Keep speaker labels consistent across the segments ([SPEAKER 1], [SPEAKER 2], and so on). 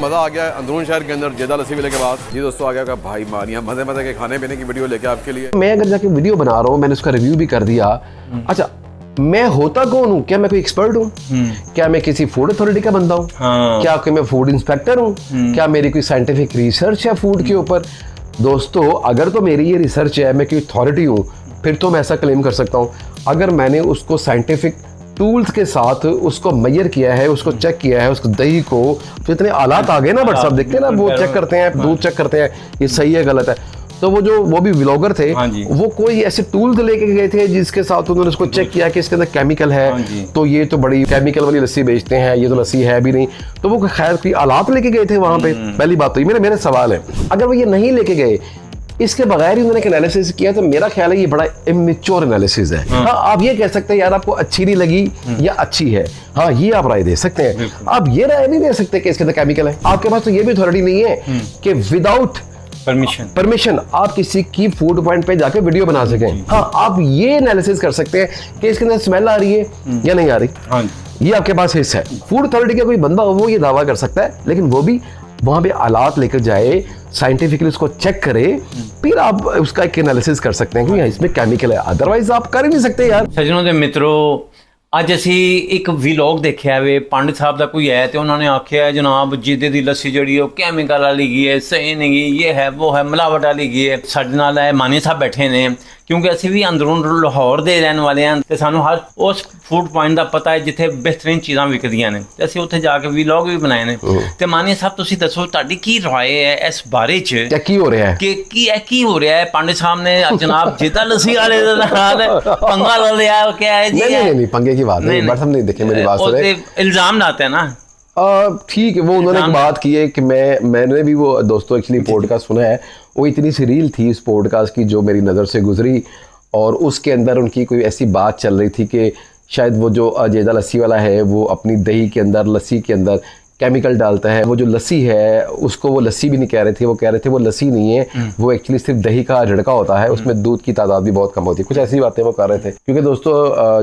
[SPEAKER 1] मज़ा आ गया अंदरून शहर के अंदर जेदा लस्सी वाले के बाद। जी दोस्तों, आ गया भाई मानिया मज़े मज़े के खाने पीने की वीडियो लेके आपके लिए।
[SPEAKER 2] मैं अगर जाके वीडियो बना रहा हूँ, मैंने उसका रिव्यू भी कर दिया। अच्छा, मैं होता कौन हूँ? क्या मैं कोई एक्सपर्ट हूँ? क्या मैं किसी फूड अथॉरिटी का बंदा हूँ? क्या कोई मैं फूड इंस्पेक्टर हूँ? क्या मेरी कोई साइंटिफिक रिसर्च है फूड के ऊपर? दोस्तों, अगर तो मेरी ये रिसर्च है, मैं कोई अथॉरिटी हूँ, फिर तो मैं ऐसा क्लेम कर सकता हूँ। अगर मैंने उसको साइंटिफिक टूल्स के साथ उसको मेजर किया है, उसको चेक किया है, उसको दही को, तो इतने आलात आ गए ना, बट सब देखते हैं ना, वो चेक करते हैं, दूध चेक करते हैं, ये सही है गलत है। तो वो भी व्लॉगर थे, वो कोई ऐसे टूल्स लेके गए थे जिसके साथ उन्होंने उसको चेक किया कि इसके अंदर केमिकल है, तो ये तो बड़ी केमिकल वाली लस्सी बेचते हैं, ये तो लस्सी है भी नहीं। तो वो खैर कोई आलात लेके गए थे वहां पे। पहली बात तो ये मेरा सवाल है, अगर वो ये नहीं लेके गए, इसके बगैर ही उन्होंने एक एनालिसिस किया, तो मेरा ख्याल है ये बड़ा इमेच्योर एनालिसिस है। हाँ, आप ये कह सकते हैं यार आपको अच्छी नहीं लगी या अच्छी है, हाँ ये आप राय दे सकते हैं। आप ये राय नहीं दे सकते कि इसके अंदर केमिकल है। आपके पास तो ये भी अथॉरिटी नहीं है कि विदाउट परमिशन आप किसी की फूड पॉइंट पे जाके वीडियो बना सकें। हाँ, आप ये एनालिसिस कर सकते हैं कि इसके अंदर स्मेल आ रही है या नहीं आ रही, ये आपके पास हिस्सा है। फूड अथॉरिटी का कोई बंदा हो वो ये दावा कर सकता है, लेकिन वो भी वहां पे आलात लेकर जाए, साइंटिफिकली उसको चेक करे, फिर आप उसका एक एनालिसिस कर सकते हैं कि इसमें केमिकल है, अदरवाइज आप कर ही नहीं सकते यार।
[SPEAKER 3] सज्जनों दे मित्रों, ਅੱਜ ਅਸੀਂ ਇੱਕ ਵਲੌਗ ਦੇਖਿਆ ਵੇ ਪੰਡਿਤ ਸਾਹਿਬ ਦਾ ਕੋਈ ਹੈ ਤੇ ਉਹਨਾਂ ਨੇ ਆਖਿਆ ਜਨਾਬ ਜਿਹਦੇ ਦੀ ਲੱਸੀ ਜਿਹੜੀ ਉਹ ਕੈਮੀਕਲ ਵਾਲੀ ਗਈ ਹੈ, ਸਹੀ ਨਹੀਂ ਗਈ, ਇਹ ਹੈ ਉਹ ਹੈ, ਮਿਲਾਵਟ ਵਾਲੀ ਗਈ ਹੈ। ਸਾਡੇ ਨਾਲ ਹੈ ਮਾਨੀ ਸਾਹਿਬ ਬੈਠੇ ਨੇ, ਕਿਉਂਕਿ ਅਸੀਂ ਵੀ ਅੰਦਰੋਂ ਲਾਹੌਰ ਦੇ ਰਹਿਣ ਵਾਲੇ ਹਾਂ ਤੇ ਸਾਨੂੰ ਹਰ ਉਸ ਫੂਡ ਪੁਆਇੰਟ ਦਾ ਪਤਾ ਹੈ ਜਿੱਥੇ ਬਿਹਤਰੀਨ ਚੀਜ਼ਾਂ ਵਿਕਦੀਆਂ ਨੇ, ਤੇ ਅਸੀਂ ਉੱਥੇ ਜਾ ਕੇ ਵਲੌਗ ਵੀ ਬਣਾਏ ਨੇ। ਤੇ ਮਾਨੀ ਸਾਹਿਬ ਤੁਸੀਂ ਦੱਸੋ ਤੁਹਾਡੀ ਕੀ ਰਾਏ ਹੈ ਇਸ ਬਾਰੇ ਚ
[SPEAKER 2] ਕੀ ਹੋ ਰਿਹਾ ਹੈ
[SPEAKER 3] ਕਿ ਕੀ ਹੋ ਰਿਹਾ ਹੈ? ਪੰਡਿਤ ਸਾਹਿਬ ਨੇ ਜਨਾਬ ਜਿਹਦਾ ਲੱਸੀ ਵਾਲੇ ਦੇ ਨਾਲ ਪੰਗਾ ਲੈ ਲਿਆ, क्या है जी?
[SPEAKER 2] नहीं पंगे की बात नहीं, बट हम नहीं देखे, मेरी बात सुने,
[SPEAKER 3] इल्जाम लाते हैं ना।
[SPEAKER 2] ठीक है, वो उन्होंने एक बात की है कि मैंने भी वो दोस्तों एक्चुअली पॉडकास्ट सुना है, वो इतनी सी रील थी इस पॉडकास्ट की जो मेरी नज़र से गुजरी, और उसके अंदर उनकी कोई ऐसी बात चल रही थी कि शायद वो जो जेदा लस्सी वाला है वो अपनी दही के अंदर, लस्सी के अंदर केमिकल डालता है। वो जो लस्सी है उसको वो लस्सी भी नहीं कह रहे थे, वो कह रहे थे वो लस्सी नहीं है, वो एक्चुअली सिर्फ दही का झड़का होता है, उसमें दूध की तादाद भी बहुत कम होती है, कुछ ऐसी बातें वो कर रहे थे। क्योंकि दोस्तों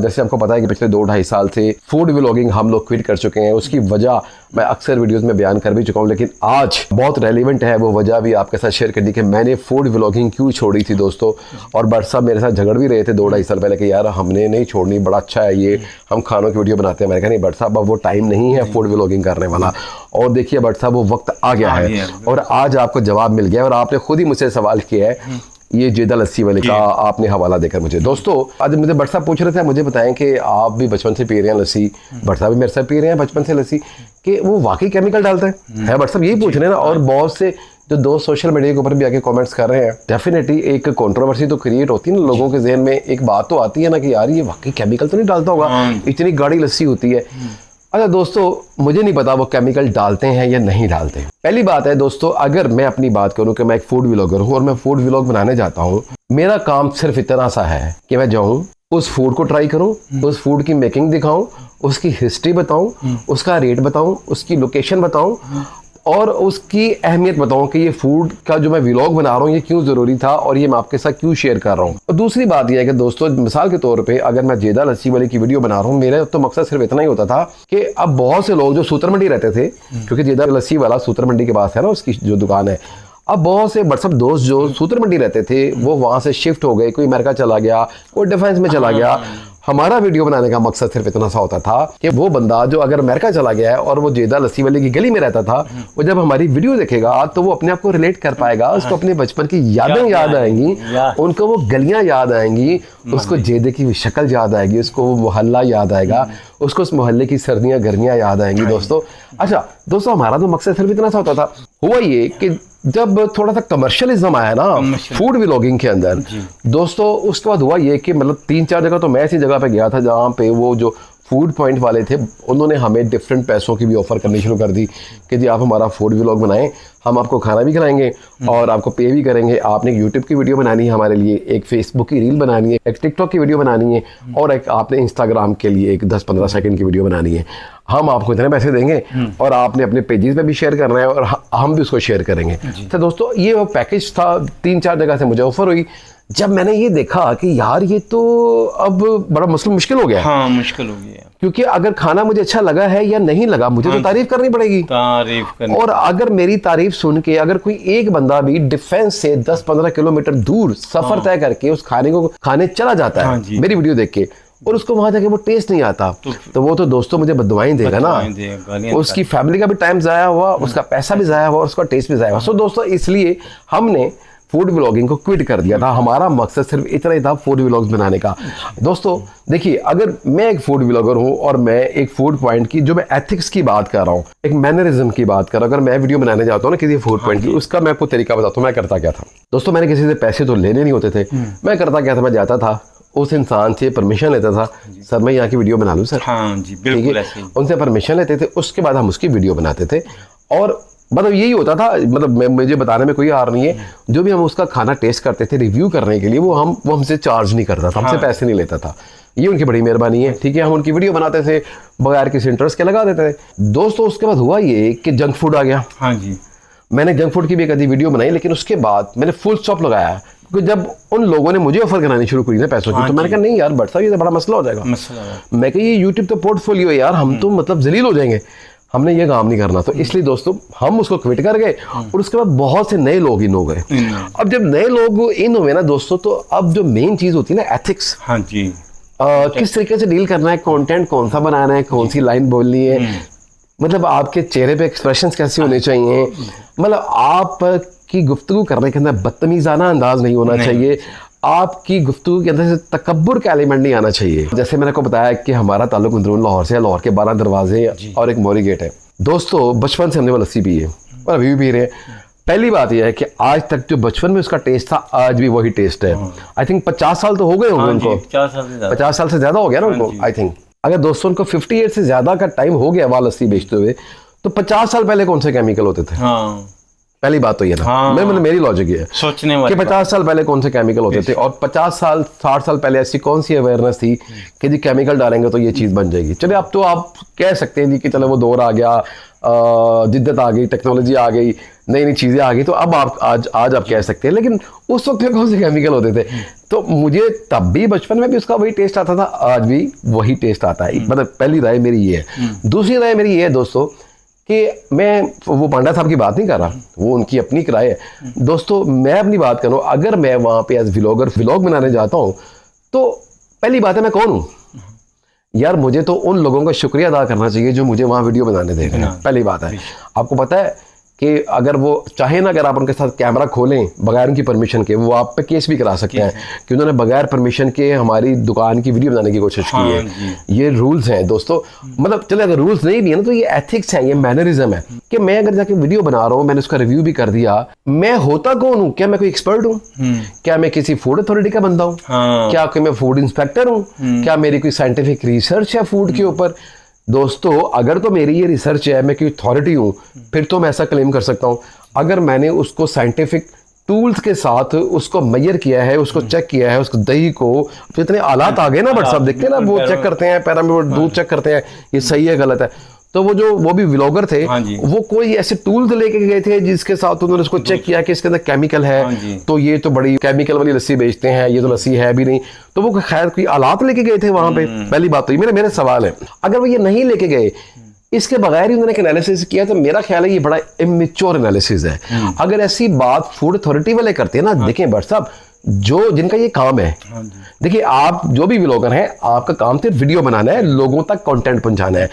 [SPEAKER 2] जैसे आपको पता है कि पिछले 2-2.5 साल से फूड व्लॉगिंग हम लोग क्विट कर चुके हैं। उसकी वजह मैं अक्सर वीडियोस में बयान कर भी चुका हूँ, लेकिन आज बहुत रेलिवेंट है वो वजह भी आपके साथ शेयर करनी कि मैंने फूड व्लॉगिंग क्यों छोड़ी थी दोस्तों। और बट साहब मेरे साथ झगड़ भी रहे थे 2-2.5 साल पहले कि यार हमने नहीं छोड़नी, बड़ा अच्छा है ये, हम खानों की वीडियो बनाते हैं। मैंने कहा नहीं बट साहब, अब वो टाइम नहीं है फूड व्लॉगिंग करने वाला। और देखिए बट साहब, वो वक्त आ गया है और आज आपको जवाब मिल गया। और आपने खुद ही मुझसे सवाल किया है ये जेदा लस्सी वाले का, आपने हवाला देकर मुझे। दोस्तों आज मुझे भट्ट साहब पूछ रहे थे, मुझे बताएं कि आप भी बचपन से पी रहे हैं लस्सी, भट्ट साहब भी मेरे साथ पी रहे हैं बचपन से लस्सी, कि वो वाकई केमिकल डालता है भट्ट साहब? यही पूछ रहे हैं ना। और बहुत से जो दोस्त सोशल मीडिया के ऊपर भी आके कमेंट्स कर रहे हैं, डेफिनेटली एक कंट्रोवर्सी तो क्रिएट होती है ना, लोगों के जहन में एक बात तो आती है ना कि यार ये वाकई केमिकल तो नहीं डालता होगा, इतनी गाढ़ी लस्सी होती है। अच्छा दोस्तों, मुझे नहीं पता वो केमिकल डालते हैं या नहीं डालते। पहली बात है दोस्तों, अगर मैं अपनी बात करूं कि मैं एक फूड व्लॉगर हूं और मैं फूड व्लॉग बनाने जाता हूं, मेरा काम सिर्फ इतना सा है कि मैं जाऊं, उस फूड को ट्राई करूं, उस फूड की मेकिंग दिखाऊं, उसकी हिस्ट्री बताऊं, उसका रेट बताऊं, उसकी लोकेशन बताऊं और उसकी अहमियत बताऊं कि ये फूड का जो मैं व्लॉग बना रहा हूँ ये क्यों ज़रूरी था और ये मैं आपके साथ क्यों शेयर कर रहा हूँ। और दूसरी बात यह है कि दोस्तों, मिसाल के तौर पे अगर मैं जेदा लस्सी वाले की वीडियो बना रहा हूँ, मेरा तो मकसद सिर्फ इतना ही होता था कि अब बहुत से लोग जो सूत्र मंडी रहते थे, क्योंकि जेदा लस्सी वाला सूत्र मंडी के पास है ना, उसकी जो दुकान है, अब बहुत से व्हाट्सअप दोस्त जो सूत्र मंडी रहते थे वो वहाँ से शिफ्ट हो गए, कोई अमेरिका चला गया, कोई डिफेंस में चला गया। हमारा वीडियो बनाने का मकसद सिर्फ इतना सा होता था कि वो बंदा जो अगर अमेरिका चला गया है और वो जेदा लस्सी वाले की गली में रहता था, वो जब हमारी वीडियो देखेगा तो वो अपने आप को रिलेट कर पाएगा, उसको अपने बचपन की यादें याद आएंगी, उनको वो गलियां याद आएंगी, उसको जेदे की शक्ल याद आएगी, उसको वो मोहल्ला याद आएगा, उसको उस मोहल्ले की सर्दियां गर्मियां याद आएंगी दोस्तों। अच्छा दोस्तों, हमारा तो मकसद सिर्फ इतना सा होता था। हुआ ये कि जब थोड़ा सा कमर्शियलिज्म आया ना फूड व्लॉगिंग के अंदर दोस्तों, उसके बाद हुआ ये कि मतलब 3-4 जगह तो मैं ऐसी जगह पे गया था जहाँ पे वो जो फूड पॉइंट वाले थे उन्होंने हमें डिफरेंट पैसों की भी ऑफ़र करनी शुरू कर दी कि जी आप हमारा फूड व्लॉग बनाएं, हम आपको खाना भी खिलाएंगे और आपको पे भी करेंगे। आपने एक यूट्यूब की वीडियो बनानी है हमारे लिए, एक फेसबुक की रील बनानी है, एक टिकटॉक की वीडियो बनानी है और एक आपने इंस्टाग्राम के लिए एक 10-15 सेकंड की वीडियो बनानी है। हम आपको इतने पैसे देंगे और आपने अपने पेजेस पे भी शेयर करना है और हम भी उसको शेयर करेंगे। तो दोस्तों ये वो पैकेज था, 3-4 जगह से मुझे ऑफ़र हुई। जब मैंने ये देखा कि यार ये तो अब बड़ा मुश्किल हो गया।
[SPEAKER 3] हाँ, मुश्किल हो गया,
[SPEAKER 2] क्योंकि अगर खाना मुझे अच्छा लगा है या नहीं लगा, मुझे तो तारीफ करनी पड़ेगी।
[SPEAKER 3] तारीफ करनी।
[SPEAKER 2] और अगर मेरी तारीफ सुन के अगर कोई एक बंदा भी डिफेंस से 10-15 किलोमीटर दूर सफर तय करके उस खाने को खाने चला जाता है मेरी वीडियो देख के, और उसको वहां जाके वो टेस्ट नहीं आता, तो वो तो दोस्तों मुझे बददुआएं देगा ना। उसकी फैमिली का भी टाइम जाया हुआ, उसका पैसा भी जाया हुआ, उसका टेस्ट भी जाया हुआ। सो दोस्तों, इसलिए हमने फूड व्लॉगिंग को क्विट कर दिया था। हमारा मकसद सिर्फ इतना ही था, फूड व्लॉग्स बनाने का। दोस्तों देखिए, अगर मैं एक फूड व्लॉगर हूं और मैं एक फूड पॉइंट की, जो मैं एथिक्स की बात कर रहा हूं, एक मैनरिज्म की बात कर रहा हूं, अगर मैं वीडियो बनाने जाता हूं ना किसी फूड पॉइंट की, उसका मैं आपको तरीका बताता हूं मैं करता क्या था। दोस्तों, मैंने किसी से पैसे तो लेने नहीं होते थे। मैं करता क्या था, मैं जाता था उस इंसान से परमिशन लेता था, सर मैं यहाँ की वीडियो बना लूँ सर।
[SPEAKER 3] हाँ जी, बिल्कुल ऐसे ही।
[SPEAKER 2] उनसे परमिशन लेते थे, उसके बाद हम उसकी वीडियो बनाते थे। और मतलब यही होता था, मतलब मुझे बताने में कोई हार नहीं है, जो भी हम उसका खाना टेस्ट करते थे रिव्यू करने के लिए, वो हमसे चार्ज नहीं करता था, हमसे पैसे नहीं लेता था। ये उनकी बड़ी मेहरबानी है, ठीक है। हम उनकी वीडियो बनाते थे, बगैर किसी इंटरेस्ट के लगा देते थे। दोस्तों उसके बाद हुआ ये कि जंक फूड आ गया।
[SPEAKER 3] हाँ जी,
[SPEAKER 2] मैंने जंक फूड की भी एक आधी वीडियो बनाई, लेकिन उसके बाद मैंने फुल स्टॉप लगाया, क्योंकि जब उन लोगों ने मुझे ऑफर करानी शुरू करी ना पैसों की, तो मैंने कहा नहीं यार भट्ट साहब, ये तो बड़ा मसला हो जाएगा। मैं कहा ये यूट्यूब तो पोर्टफोलियो है यार, हम तो मतलब जलील हो जाएंगे, हमने ये काम नहीं करना। तो इसलिए दोस्तों हम उसको क्विट कर गए, और उसके बाद बहुत से नए लोग इन हो गए। अब जब नए लोग इन हुए ना दोस्तों, तो अब जो मेन चीज होती है ना, एथिक्स।
[SPEAKER 3] हाँ जी,
[SPEAKER 2] किस तरीके से डील करना है, कंटेंट कौन सा बनाना है, कौन सी लाइन बोलनी है, मतलब आपके चेहरे पे एक्सप्रेशंस कैसे होने चाहिए, मतलब आप की गुफ्तगू करने के अंदर बदतमीजाना अंदाज नहीं होना चाहिए, आपकी गुफ्तगू के अंदर से तकब्बुर का एलिमेंट नहीं आना चाहिए। जैसे मैंने आपको बताया कि हमारा ताल्लुक अंदरून लाहौर से है, लाहौर के 12 दरवाजे और एक मोरी गेट है। दोस्तों बचपन से हमने वो लस्सी पी है और अभी भी पी रहे हैं। पहली बात यह है कि आज तक जो बचपन में उसका टेस्ट था, आज भी वही टेस्ट है। आई थिंक 50 साल तो हो गए होंगे उनको, 50 साल से ज्यादा हो गया ना उनको। आई थिंक अगर दोस्तों उनको 50 ईयर से ज्यादा का टाइम हो गया वह लस्सी बेचते हुए, तो 50 साल पहले कौन से केमिकल होते थे? पहली बात तो ये ना, मतलब मेरी लॉजिक ये है
[SPEAKER 3] सोचने
[SPEAKER 2] कि 50 साल पहले कौन से केमिकल होते थे, और 50 साल 60 साल पहले ऐसी कौन सी अवेयरनेस थी कि जी केमिकल डालेंगे तो ये चीज़ बन जाएगी। चलिए अब तो आप कह सकते हैं जी कि चलो वो दौर आ गया, जिद्दत आ गई, टेक्नोलॉजी आ गई, नई नई चीज़ें आ गई, तो अब आप आज आप कह सकते हैं। लेकिन उस वक्त में कौन से केमिकल होते थे? तो मुझे तब भी बचपन में भी उसका वही टेस्ट आता था, आज भी वही टेस्ट आता है। मतलब पहली राय मेरी ये है। दूसरी राय मेरी ये है दोस्तों कि मैं वो पांडा साहब की बात नहीं कर रहा, वो उनकी अपनी राय है। दोस्तों मैं अपनी बात करूँ, अगर मैं वहाँ पे एज व्लॉगर व्लॉग बनाने जाता हूँ, तो पहली बात है मैं कौन हूँ यार? मुझे तो उन लोगों का शुक्रिया अदा करना चाहिए जो मुझे वहाँ वीडियो बनाने दे रहे हैं। पहली बात है, आपको पता है कि अगर वो चाहे ना, अगर आप उनके साथ कैमरा खोलें बगैर उनकी परमिशन के, वो आप पे केस भी करा सकते हैं कि उन्होंने बगैर परमिशन के हमारी दुकान की वीडियो बनाने की कोशिश की है। ये रूल्स हैं दोस्तों। मतलब चले अगर रूल्स नहीं भी है ना, तो ये एथिक्स है, ये मैनरिज्म है कि मैं अगर जाके वीडियो बना रहा हूँ, मैंने उसका रिव्यू भी कर दिया, मैं होता कौन हूँ? क्या मैं कोई एक्सपर्ट हूँ? क्या मैं किसी फूड अथॉरिटी का बंदा हूँ? क्या कोई मैं फूड इंस्पेक्टर हूँ? क्या मेरी कोई साइंटिफिक रिसर्च है फूड के ऊपर? दोस्तों अगर तो मेरी ये रिसर्च है, मैं कोई अथॉरिटी हूँ, फिर तो मैं ऐसा क्लेम कर सकता हूँ। अगर मैंने उसको साइंटिफिक टूल्स के साथ उसको मेजर किया है, उसको चेक किया है, उसको दही को, तो इतने आलात आ गए ना बट सब देखते हैं ना, वो चेक करते हैं, पैरामीटर दूध चेक करते हैं, ये सही है गलत है। तो वो भी व्लॉगर थे, वो कोई ऐसे टूल्स लेके गए थे जिसके साथ उन्होंने उसको चेक किया कि इसके अंदर केमिकल है, तो ये तो बड़ी केमिकल वाली लस्सी बेचते हैं, ये तो लस्सी है भी नहीं। तो वो खैर कोई आलात लेके गए थे वहां पे। पहली बात तो ये मेरा सवाल है, अगर वो ये नहीं लेके गए, इसके बगैर ही उन्होंने एक एनालिसिस किया, तो मेरा ख्याल है ये बड़ा इमेच्योर एनालिसिस है। अगर ऐसी बात फूड अथॉरिटी वाले करते हैं ना, देखें भट्ट साहब, जो जिनका ये काम है, देखिए आप जो भी व्लॉगर हैं, आपका काम सिर्फ वीडियो बनाना है, लोगों तक कंटेंट पहुंचाना है,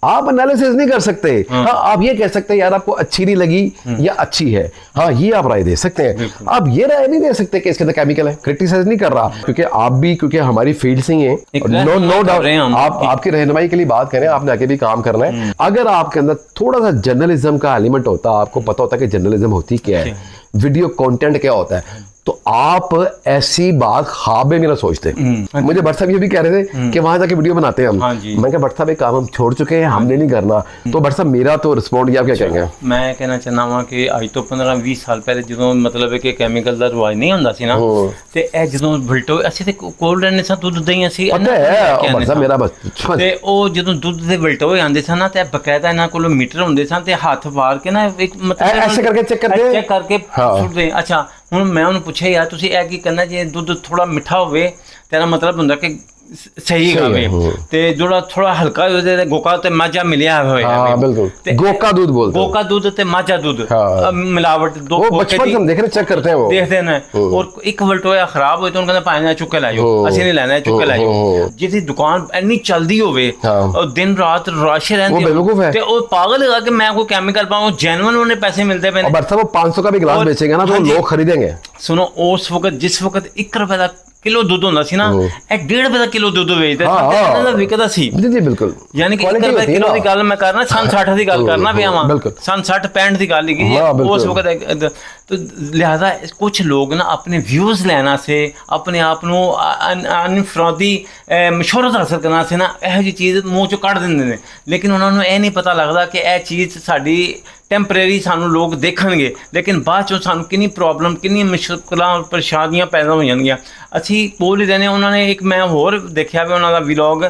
[SPEAKER 2] आप एनालिसिस नहीं कर सकते। हाँ आप ये कह सकते हैं यार आपको अच्छी नहीं लगी या अच्छी है, हाँ ये आप राय दे सकते हैं। आप ये राय नहीं दे सकते कि इसके अंदर केमिकल है। क्रिटिसाइज नहीं कर रहा, क्योंकि आप भी, क्योंकि हमारी फील्ड से ही है, नो डाउट आप आपकी रहनुमाई के लिए बात करें, आपने आगे भी काम करना है। अगर आपके अंदर थोड़ा सा जर्नलिज्म का एलिमेंट होता, आपको पता होता है कि जर्नलिज्म होती क्या है, वीडियो कंटेंट क्या होता है, तो आप ऐसी बात ख्वाब में भी ना सोचते। मुझे भट्ट साहब ये भी कह रहे थे कि वहां जाके वीडियो बनाते हैं हम। मैं कहा भट्ट साहब एक काम हम छोड़ चुके हैं, हमने नहीं करना। तो भट्ट साहब मेरा तो रिस्पॉन्ड किया, आप क्या कहेंगे?
[SPEAKER 3] मैं कहना चाहना वा कि आज तो 15-20 साल पहले जो मतलब है कि केमिकल ਦਾ ਰਿਵਾਜ ਨਹੀਂ ਹੁੰਦਾ ਸੀ ਨਾ, ਤੇ ਇਹ ਜਦੋਂ ਬਿਲਟੋ ਅਸੀਂ ਤੇ ਕੋਲ ਰਹਿੰਦੇ ਸਾਂ, ਦੁੱਧ ਦਹੀਂ ਅਸੀਂ
[SPEAKER 2] ਪਤਾ ਹੈ ਭੱਟ ਸਾਹਿਬ ਮੇਰਾ ਬਸ,
[SPEAKER 3] ਤੇ ਉਹ ਜਦੋਂ ਦੁੱਧ ਦੇ ਬਿਲਟੋ ਆਉਂਦੇ ਸਨ ਨਾ, ਤੇ ਬਕਾਇਦਾ ਇਹਨਾਂ ਕੋਲ ਮੀਟਰ ਹੁੰਦੇ ਸਨ, ਤੇ ਹੱਥ ਵਾਰ ਕੇ ਨਾ ਇੱਕ ਮਤਲਬ
[SPEAKER 2] ऐसे करके चेक करके
[SPEAKER 3] सुट दे। अच्छा ਹੁਣ ਮੈਂ ਉਹਨੂੰ ਪੁੱਛਿਆ ਯਾਰ ਤੁਸੀਂ ਇਹ ਕੀ ਕਰਨਾ, ਜੇ ਦੁੱਧ ਥੋੜਾ ਮਿੱਠਾ ਹੋਵੇ ਤੇਰਾ ਮਤਲਬ ਹੁੰਦਾ ਕਿ ਸਹੀ ਗਾਵੇ, ਤੇ ਜਿਹੜਾ ਥੋੜਾ ਹਲਕਾ ਹੋ ਜਾਏ ਗੋਕਾ ਤੇ ਮਾਝਾ ਮਿਲਿਆ ਹੋਇਆ।
[SPEAKER 2] हाँ बिल्कुल, गोका दूध बोलते हैं।
[SPEAKER 3] ਗੋਕਾ ਦੁੱਧ ਤੇ ਮਾਝਾ ਦੁੱਧ ਮਿਲਾਵਟ ਦੋ
[SPEAKER 2] वो बचपन से हम देख रहे चेक करते हैं वो
[SPEAKER 3] ਦੇਖਦੇ ਨੇ, ਔਰ ਇੱਕ ਵਲਟ ਹੋਇਆ ਖਰਾਬ ਹੋਏ ਤਾਂ ਉਹਨਾਂ ਕਹਿੰਦੇ ਭਾਵੇਂ ਨਾ ਚੁੱਕ ਕੇ ਲੈ ਜਾਓ, ਅਸੀਂ ਨਹੀਂ ਲੈਣਾ, ਚੁੱਕ ਕੇ ਲੈ ਜਾਓ। ਜਿਹਦੀ ਦੁਕਾਨ ਇੰਨੀ ਚੱਲਦੀ ਹੋਵੇ ਔਰ ਦਿਨ ਰਾਤ ਰਸ਼ ਰਹਿੰਦੀ ਤੇ ਉਹ ਪਾਗਲ ਹੈਗਾ ਕਿ ਮੈਂ ਕੋਈ ਕੈਮੀਕਲ ਪਾਵਾਂ, ਜੈਨੂਇਨ ਉਹਨੇ ਪੈਸੇ ਮਿਲਦੇ ਪਏ ਨੇ।
[SPEAKER 2] बट वो 500 का भी गिलास बेचेगा ना तो लोग खरीदेंगे।
[SPEAKER 3] ਸੁਣੋ ਉਸ ਵਕਤ ਜਿਸ ਵਕਤ 1 ਰੁਪਏ ਦਾ ਕਿਲੋ ਦੁੱਧ ਹੁੰਦਾ ਸੀ ਨਾ, ਇਹ 1.5 ਰੁਪਏ ਦਾ ਕਿਲੋ ਦੁੱਧ ਵੇਚਦੇ ਸੀ, ਵਿਕਦਾ ਸੀ।
[SPEAKER 2] जी बिल्कुल,
[SPEAKER 3] ਯਾਨੀ ਕਿ 1 ਰੁਪਏ ਕਿਲੋ ਦੀ ਗੱਲ ਮੈਂ ਕਰਨਾ, ਸੰਨ 60 ਦੀ ਗੱਲ ਕਰਨਾ ਪਿਆ ਵਾਂ, ਸੰਨ 60-65 ਦੀ ਗੱਲ ਹੈਗੀ ਉਸ ਵਕਤ। तो लिहाजा कुछ लोग ना अपने व्यूज़ लेना से, अपने आप ਨੂੰ ਅਨਫਰਾਦੀ ਮਸ਼ਹੂਰਤ ਹਾਸਲ ਕਰਨਾ ਸੀ ਨਾ, ਇਹੋ ਜਿਹੀ ਚੀਜ਼ ਮੂੰਹ ਚੋਂ ਕੱਢ ਦਿੰਦੇ ਨੇ, ਲੇਕਿਨ ਉਹਨਾਂ ਨੂੰ ਇਹ ਨਹੀਂ ਪਤਾ ਲੱਗਦਾ ਕਿ ਇਹ ਚੀਜ਼ ਸਾਡੀ ਟੈਂਪਰੇਰੀ ਸਾਨੂੰ ਲੋਕ ਦੇਖਣਗੇ, ਲੇਕਿਨ ਬਾਅਦ ਚੋਂ ਸਾਨੂੰ ਕਿੰਨੀ ਪ੍ਰੋਬਲਮ, ਕਿੰਨੀ ਮੁਸ਼ਕਲਾਂ ਪਰੇਸ਼ਾਨੀਆਂ ਪੈਦਾ ਹੋ ਜਾਣਗੀਆਂ। ਅਸੀਂ ਬੋਲ ਹੀ ਰਹੇ ਨੇ। ਉਹਨਾਂ ਨੇ ਇੱਕ ਮੈਂ ਹੋਰ ਦੇਖਿਆ ਵੀ ਉਹਨਾਂ ਦਾ ਵਲੌਗ,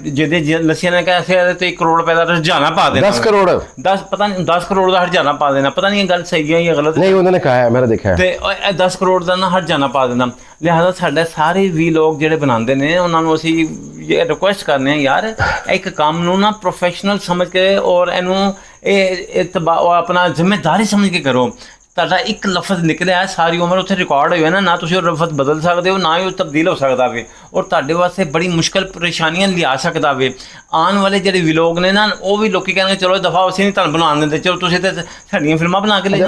[SPEAKER 3] ਜਿਹਦੇ ਲੱਸੀਆਂ ਨੇ ਕਿਹਾ ਸੀ ਤੇ 1 ਕਰੋੜ ਰੁਪਏ ਦਾ ਹਰਜਾਨਾ ਪਾ ਦੇਣਾ,
[SPEAKER 2] 10 करोड़
[SPEAKER 3] 10 ਪਤਾ ਨਹੀਂ 10 ਕਰੋੜ ਦਾ ਹਰਜਾਨਾ ਪਾ ਦੇਣਾ, ਪਤਾ ਨਹੀਂ ਇਹ ਗੱਲ ਸਹੀ ਹੈ ਜਾਂ ਗਲਤ।
[SPEAKER 2] नहीं उन्होंने कहा है, मैंने देखा है।
[SPEAKER 3] ਤੇ ਇਹ 10 ਕਰੋੜ ਦਾ ਨਾ ਹਰਜਾਨਾ ਪਾ ਦੇਣਾ। ਲਿਹਾਜ਼ਾ ਸਾਡੇ ਸਾਰੇ ਵਲੌਗ ਜਿਹੜੇ ਬਣਾਉਂਦੇ ਨੇ ਉਹਨਾਂ ਨੂੰ ਅਸੀਂ ਇਹ ਰਿਕੁਐਸਟ ਕਰਨੇ ਆ, ਯਾਰ ਇੱਕ ਕੰਮ ਨੂੰ ਨਾ ਪ੍ਰੋਫੈਸ਼ਨਲ ਸਮਝ ਕੇ ਔਰ ਇਹਨੂੰ ਆਪਣਾ ਜ਼ਿੰਮੇਦਾਰੀ ਸਮਝ ਕੇ ਕਰੋ। ਤੁਹਾਡਾ ਇੱਕ ਲਫ਼ਜ਼ ਨਿਕਲਿਆ ਸਾਰੀ ਉਮਰ ਉੱਥੇ ਰਿਕਾਰਡ ਹੋਇਆ ਨਾ ਤੁਸੀਂ ਉਹ ਲਫ਼ਜ਼ ਬਦਲ ਸਕਦੇ ਹੋ, ਨਾ ਹੀ ਉਹ ਤਬਦੀਲ ਹੋ ਸਕਦਾ ਵੇ, ਔਰ ਤੁਹਾਡੇ ਵਾਸਤੇ ਬੜੀ ਮੁਸ਼ਕਲ ਪਰੇਸ਼ਾਨੀਆਂ ਲਿਆ ਸਕਦਾ ਵੇ। ਆਉਣ ਵਾਲੇ ਜਿਹੜੇ ਵਲੌਗ ਨੇ ਨਾ, ਉਹ ਵੀ ਲੋਕੀ ਕਹਿੰਦੇ ਚਲੋ ਦਫਾ ਅਸੀਂ ਨਹੀਂ ਤੁਹਾਨੂੰ ਬਣਾਉਣ ਦਿੰਦੇ, ਚਲੋ ਤੁਸੀਂ ਤੇ ਸਾਡੀਆਂ ਫਿਲਮਾਂ ਬਣਾ ਕੇ ਲੈ ਜਾਓ।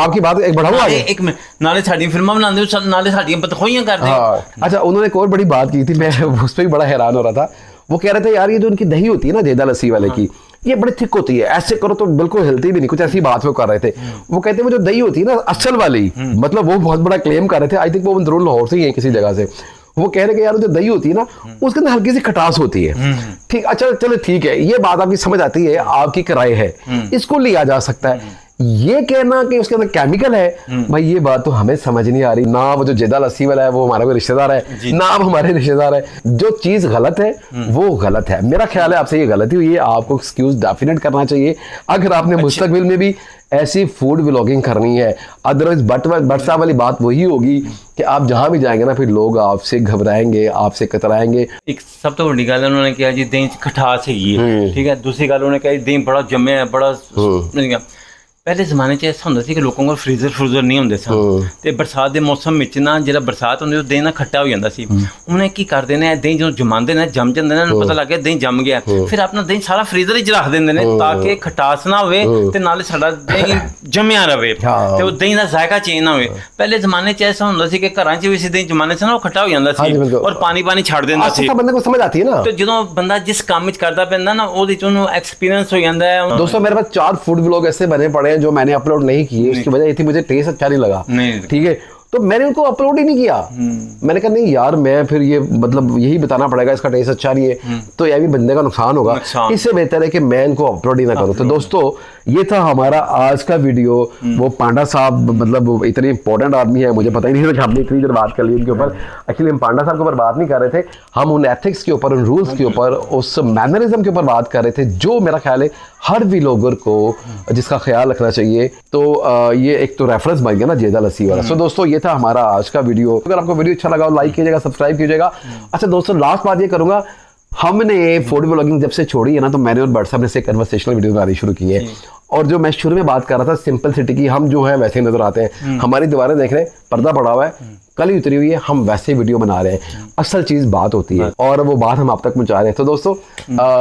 [SPEAKER 2] आपकी बात एक बढ़ाऊं आगे?
[SPEAKER 3] एक मिनट, नाले साड़ी फिल्मां बनाते हो, नाले साड़ियां बदखोइयां करते हो।
[SPEAKER 2] अच्छा, उन्होंने एक और बड़ी बात की थी, मैं उस पर भी बड़ा हैरान हो रहा था। वो कह रहे थे यार ये जो उनकी दही होती है ना जेदा लस्सी वाले की, ये बड़ी थिक होती है, ऐसे करो तो बिल्कुल हिलती भी नहीं, कुछ ऐसी बात वो कर रहे थे। वो कहते हैं वो जो दही होती है ना असल वाली, मतलब वो बहुत बड़ा क्लेम कर रहे थे। आई थिंक वो अंदरून लाहौर से ही है किसी जगह से। वो कह रहे कि यार जो दही होती है ना उसके अंदर हल्की सी खटास होती है। ठीक, अच्छा चलो ठीक है, ये बात आपकी समझ आती है, आपकी राय है, इसको लिया जा सकता है। ये कहना कि उसके अंदर केमिकल है, भाई ये बात तो हमें समझ नहीं आ रही। ना वो जो जेदा लस्सी वाला है वो हमारा कोई रिश्तेदार है, ना आप हमारे रिश्तेदार है। जो चीज गलत है वो गलत है। मेरा ख्याल है आपसे ये गलती हुई है, आपको एक्सक्यूज डेफिनेट करना चाहिए। अगर आपने मुस्तकबिल में भी ऐसी फूड व्लॉगिंग करनी है, अदरवाइज बट साहब वाली बात वही होगी कि आप जहां भी जाएंगे ना फिर लोग आपसे घबराएंगे, आपसे कतराएंगे।
[SPEAKER 3] एक सब तो बड़ी गल उन्होंने कहा जी दही खटास है, ठीक है। दूसरी गल उन्होंने कहा दही बड़ा जमे है, बड़ा ਪਹਿਲੇ ਜ਼ਮਾਨੇ 'ਚ ਐਸਾ ਹੁੰਦਾ ਸੀ ਕਿ ਲੋਕਾਂ ਕੋਲ ਫਰੀਜ਼ਰ ਨਹੀਂ ਹੁੰਦੇ ਸਨ, ਤੇ ਬਰਸਾਤ ਦੇ ਮੌਸਮ ਵਿੱਚ ਨਾ ਜਿਹੜਾ ਬਰਸਾਤ ਹੁੰਦੀ ਉਹ ਦਹੀਂ ਨਾ ਖੱਟਾ ਹੋ ਜਾਂਦਾ ਸੀ। ਉਹਨੇ ਕੀ ਕਰਦੇ ਨੇ, ਦਹੀਂ ਜਦੋਂ ਜਮਾਉਂਦੇ ਨੇ ਜੰਮ ਜਾਂਦੇ ਨੇ, ਉਹਨੂੰ ਪਤਾ ਲੱਗ ਗਿਆ ਦਹੀਂ ਜੰਮ ਗਿਆ, ਫਿਰ ਆਪਣਾ ਦਹੀਂ ਸਾਰਾ ਫਰੀਜ਼ਰ ਵਿੱਚ ਰੱਖ ਦਿੰਦੇ ਨੇ ਤਾਂ ਕਿ ਖਟਾਸ ਨਾ ਹੋਵੇ ਤੇ ਨਾਲੇ ਸਾਡਾ ਦਹੀਂ ਜੰਮਿਆ ਰਵੇ ਤੇ ਉਹ ਦਹੀਂ ਦਾ ਜ਼ਾਇਕਾ ਚੇਂਜ ਨਾ ਹੋਵੇ। ਪਹਿਲੇ ਜ਼ਮਾਨੇ 'ਚ ਐਸਾ ਹੁੰਦਾ ਸੀ ਕਿ ਘਰਾਂ 'ਚ ਵੀ ਅਸੀਂ ਦਹੀਂ ਜਮਾਨੇ ਸੀ ਨਾ ਉਹ ਖੱਟਾ ਹੋ ਜਾਂਦਾ ਸੀ ਔਰ ਪਾਣੀ ਛੱਡ ਦਿੰਦਾ ਸੀ।
[SPEAKER 2] ਬੰਦੇ को समझ आती है ना,
[SPEAKER 3] ਤੇ ਜਦੋਂ ਬੰਦਾ ਜਿਸ ਕੰਮ ਵਿੱਚ ਕਰਦਾ ਪੈਂਦਾ ਨਾ ਉਹਦੇ 'ਚ ਉਹਨੂੰ ਐਕਸਪੀਰੀਅੰਸ ਹੋ ਜਾਂਦਾ है।
[SPEAKER 2] दोस्तों मेरे पास 4 फूड व्लॉग ऐसे बने पड़े हैं जो मैंने अपलोड नहीं किए। उसकी वजह ये थी मुझे टेस्ट अच्छा नहीं लगा, ठीक है, तो मैंने उनको अपलोड ही नहीं किया। मैंने कहा नहीं यार मैं फिर ये मतलब यही बताना पड़ेगा इसका टेस्ट अच्छा नहीं है तो यह भी बंदे का नुकसान होगा, इससे बेहतर है कि मैं इनको अपलोड ही ना करूं। तो दोस्तों ये था हमारा आज का वीडियो। वो पांडा साहब मतलब इतने इंपॉर्टेंट आदमी है, मुझे पता ही नहीं था कि हमने इतनी देर बात कर ली उनके ऊपर। एक्चुअली हम पांडा साहब के ऊपर बात नहीं कर रहे थे, हम उन एथिक्स के ऊपर, उन रूल्स के ऊपर, उस मैनरिज्म के ऊपर बात कर रहे थे जो मेरा ख्याल है हर व्लॉगर को जिसका ख्याल रखना चाहिए। तो ये एक तो रेफरेंस बन गया ना जेदा लस्सी वाला। सो दोस्तों ये था हमारा आज का वीडियो। अगर आपको वीडियो अच्छा लगा लाइक कीजिएगा, सब्सक्राइब कीजिएगा। अच्छा दोस्तों लास्ट बात ये करूंगा, हमने फूड व्लॉगिंग जब से छोड़ी है ना तो मैंने और बट साहब ने से कन्वर्सेशनल वीडियो बनानी शुरू की है। और जो मैं शुरू में बात कर रहा था सिंपल सिटी की, हम जो है वैसे ही नजर आते हैं, हमारी दीवारें देख रहे हैं, पर्दा पड़ा हुआ है, कल ही उतरी हुई है, हम वैसे वीडियो बना रहे हैं। असल चीज बात होती है और वो बात हम आप तक पहुंचा रहे हैं। तो दोस्तों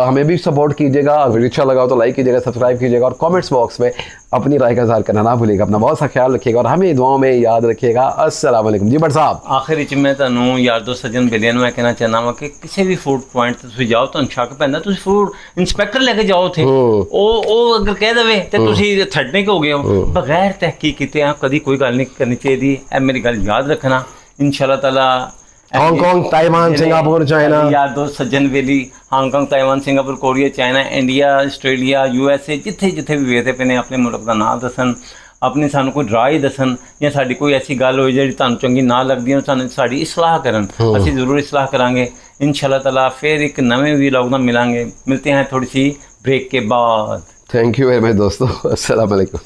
[SPEAKER 2] हमें भी सपोर्ट कीजिएगा, वीडियो अच्छा लगा तो लाइक कीजिएगा, सब्सक्राइब कीजिएगा और कमेंट्स बॉक्स में अपनी राय का इज़हार करना ना भूलिएगा। अपना बहुत सा ख्याल रखिएगा और हमें दुआओं में याद रखिएगा। अस्सलाम वालेकुम जी बट साहब।
[SPEAKER 3] आखिर च मैं ਤੁਹਾਨੂੰ ਯਾਰ ਦੋਸਤ ਸੱਜਣ ਬੇਲੀਆਂ ਨੂੰ ਮੈਂ ਕਹਿਣਾ ਚਾਹੁੰਦਾ ਹਾਂ ਕਿ ਕਿਸੇ ਵੀ ਫੂਡ ਪੁਆਇੰਟ ਤੇ ਤੁਸੀਂ ਜਾਓ ਤੁਹਾਨੂੰ ਸ਼ੱਕ ਪੈਂਦਾ, ਤੁਸੀਂ ਫੂਡ ਇੰਸਪੈਕਟਰ ਲੈ ਕੇ ਜਾਓ ਉੱਥੇ, ਉਹ ਅਗਰ ਕਹਿ ਦੇਵੇ ਤੇ ਤੁਸੀਂ ਥੱਡਨੇ ਹੋ ਗਏ ਹੋ। ਬਗੈਰ ਤਹਿਕੀਕ ਕੀਤੇ ਆ ਕਦੀ ਕੋਈ ਗੱਲ ਨਹੀਂ ਕਰਨੀ ਚਾਹੀਦੀ। ਇਹ ਮੇਰੀ ਗੱਲ ਯਾਦ ਰੱਖਣਾ। इंशाल्लाह ताला
[SPEAKER 2] हांगकांग, ताइवान, सिंगापुर, चाइना,
[SPEAKER 3] यार दोस्त सज्जन वेली, Hong Kong, Taiwan, Singapore, Korea, China, India, Australia, USA जिथे भी ਵੇਖਦੇ ਪਏ ਨੇ ਆਪਣੇ ਮੁਲਕ ਦਾ ਨਾਂ ਦੱਸਣ, ਆਪਣੀ ਸਾਨੂੰ ਕੋਈ ਰਾਏ ਦੱਸਣ ਜਾਂ ਸਾਡੀ ਕੋਈ ਐਸੀ ਗੱਲ ਹੋਈ ਜਿਹੜੀ ਤੁਹਾਨੂੰ ਚੰਗੀ ਨਾ ਲੱਗਦੀ ਹੈ ਸਾਨੂੰ ਸਾਡੀ ਇਸਲਾਹ ਕਰਨ, ਅਸੀਂ ਜ਼ਰੂਰ ਇਸਲਾਹ ਕਰਾਂਗੇ इंशाल्लाह ताला। फिर एक नए व्लॉग में मिलेंगे, मिलते हैं थोड़ी सी ब्रेक के बाद।
[SPEAKER 2] थैंक यू वेरी मच दोस्तों। अस्सलाम वालेकुम।